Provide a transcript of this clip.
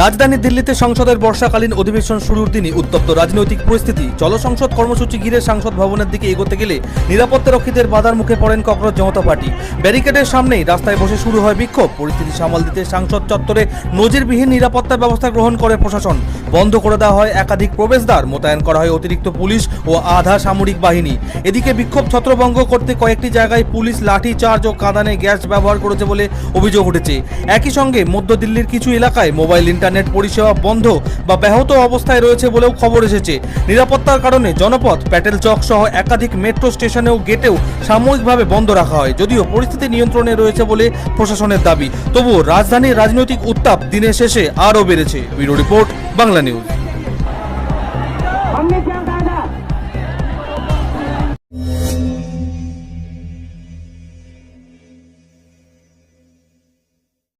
রাজধানী দিল্লিতে সংসদের বর্ষাকালীন অধিবেশন শুরুর দিনই উত্তপ্ত রাজনৈতিক পরিস্থিতি। জলসংসদ কর্মসূচি ঘিরে সংসদ ভবনের দিকে এগোতে গেলে নিরাপত্তারক্ষীদের বাধার মুখে পড়েন ককরোচ জনতা পার্টি। ব্যারিকেডের সামনেই রাস্তায় বসে শুরু হয় বিক্ষোভ। পরিস্থিতি সামাল দিতে সংসদ চত্বরে নজিরবিহীন নিরাপত্তা ব্যবস্থা গ্রহণ করে প্রশাসন। বন্ধ করে দেওয়া হয় একাধিক প্রবেশদ্বার, মোতায়েন করা হয় অতিরিক্ত পুলিশ ও আধা সামরিক বাহিনী। এদিকে বিক্ষোভ ছত্রভঙ্গ করতে কয়েকটি জায়গায় পুলিশ লাঠি চার্জ ও কাঁদানে গ্যাস ব্যবহার করেছে বলে অভিযোগ উঠেছে। একই সঙ্গে মধ্য দিল্লির কিছু এলাকায় মোবাইল ইন্টারনেট পরিষেবা বন্ধ বা ব্যাহত অবস্থায় রয়েছে বলেও খবর এসেছে। নিরাপত্তার কারণে জনপথ, প্যাটেল চক সহ একাধিক মেট্রো স্টেশনেও গেটেও সাময়িকভাবে বন্ধ রাখা হয়, যদিও পরিস্থিতি নিয়ন্ত্রণে রয়েছে বলে প্রশাসনের দাবি। তবুও রাজধানীর রাজনৈতিক উত্তাপ দিনের শেষে আরও বেড়েছে। Bureau report, Bangla news.